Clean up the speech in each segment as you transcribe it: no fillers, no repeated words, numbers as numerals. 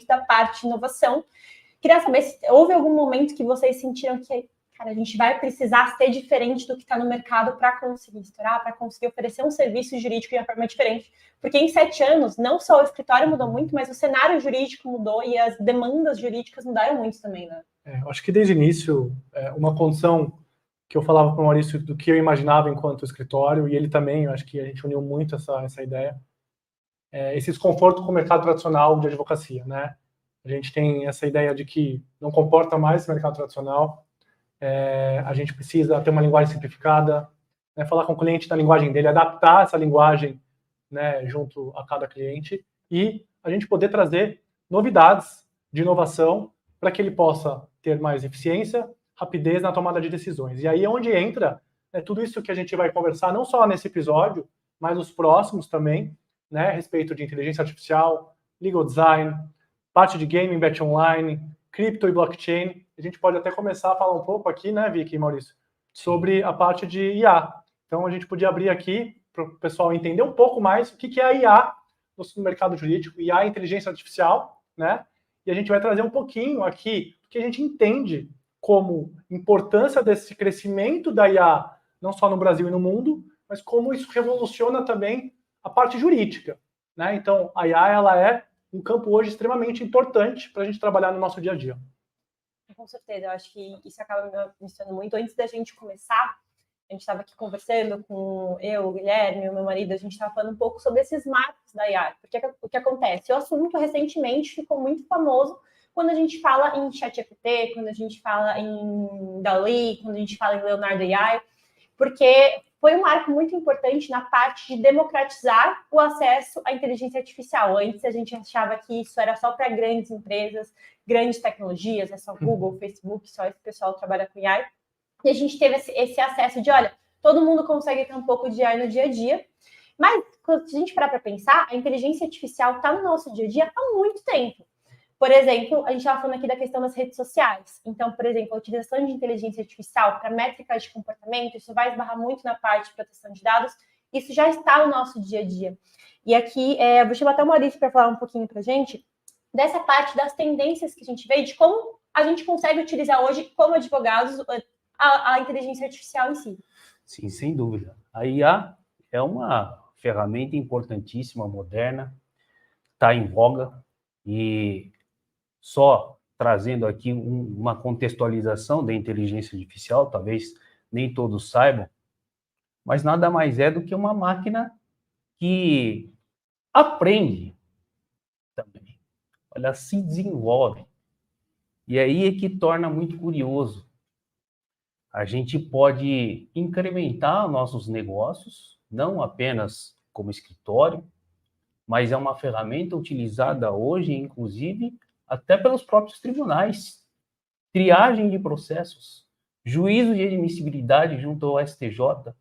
da parte de inovação. Queria saber se houve algum momento que vocês sentiram que, cara, a gente vai precisar ser diferente do que está no mercado para conseguir estourar, para conseguir oferecer um serviço jurídico de uma forma diferente. Porque em 7 anos, não só o escritório mudou muito, mas o cenário jurídico mudou e as demandas jurídicas mudaram muito também, né? Eu acho que desde o início, uma condição que eu falava para o Maurício do que eu imaginava enquanto escritório, e ele também, eu acho que a gente uniu muito essa ideia, esse desconforto com o mercado tradicional de advocacia, né? A gente tem essa ideia de que não comporta mais esse mercado tradicional, a gente precisa ter uma linguagem simplificada, né, falar com o cliente na linguagem dele, adaptar essa linguagem, né, junto a cada cliente, e a gente poder trazer novidades de inovação para que ele possa ter mais eficiência, rapidez na tomada de decisões. E aí é onde entra tudo isso que a gente vai conversar, não só nesse episódio, mas os próximos também, né, a respeito de inteligência artificial, legal design, parte de gaming, bet online, cripto e blockchain. A gente pode até começar a falar um pouco aqui, né, Vicky e Maurício, sobre a parte de IA. Então, a gente podia abrir aqui para o pessoal entender um pouco mais o que é a IA no mercado jurídico. IA é inteligência artificial, né? E a gente vai trazer um pouquinho aqui do que a gente entende como importância desse crescimento da IA, não só no Brasil e no mundo, mas como isso revoluciona também a parte jurídica, né? Então, a IA, ela é um campo hoje extremamente importante para a gente trabalhar no nosso dia a dia. Com certeza, eu acho que isso acaba me mencionando muito. Antes da gente começar, a gente estava aqui conversando com o Guilherme, o meu marido, a gente estava falando um pouco sobre esses marcos da IA. Porque o que acontece? O assunto recentemente ficou muito famoso quando a gente fala em ChatGPT, quando a gente fala em DALL-E, quando a gente fala em Leonardo AI, porque foi um marco muito importante na parte de democratizar o acesso à inteligência artificial. Antes a gente achava que isso era só para grandes empresas, grandes tecnologias, é só Google, Facebook, só esse pessoal trabalha com AI. E a gente teve esse acesso de, olha, todo mundo consegue ter um pouco de AI no dia a dia, mas quando a gente parar para pensar, a inteligência artificial está no nosso dia a dia há muito tempo. Por exemplo, a gente estava falando aqui da questão das redes sociais. Então, por exemplo, a utilização de inteligência artificial para métricas de comportamento, isso vai esbarrar muito na parte de proteção de dados, isso já está no nosso dia a dia. E aqui, eu vou chamar até o Maurício para falar um pouquinho para a gente dessa parte das tendências que a gente vê, de como a gente consegue utilizar hoje, como advogados, a inteligência artificial em si. Sim, sem dúvida. A IA é uma ferramenta importantíssima, moderna, está em voga, e só trazendo aqui uma contextualização da inteligência artificial, talvez nem todos saibam, mas nada mais é do que uma máquina que aprende também. Ela se desenvolve. E aí é que torna muito curioso. A gente pode incrementar nossos negócios, não apenas como escritório, mas é uma ferramenta utilizada hoje, inclusive, até pelos próprios tribunais. Triagem de processos, juízo de admissibilidade junto ao STJ,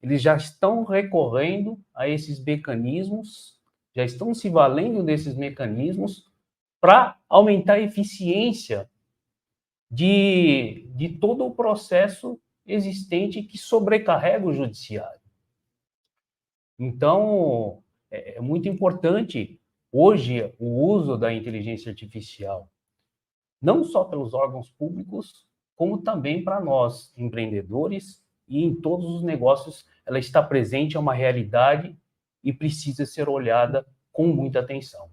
eles já estão recorrendo a esses mecanismos, já estão se valendo desses mecanismos para aumentar a eficiência de todo o processo existente que sobrecarrega o judiciário. Então, é muito importante hoje o uso da inteligência artificial, não só pelos órgãos públicos, como também para nós, empreendedores, e em todos os negócios ela está presente, é uma realidade e precisa ser olhada com muita atenção.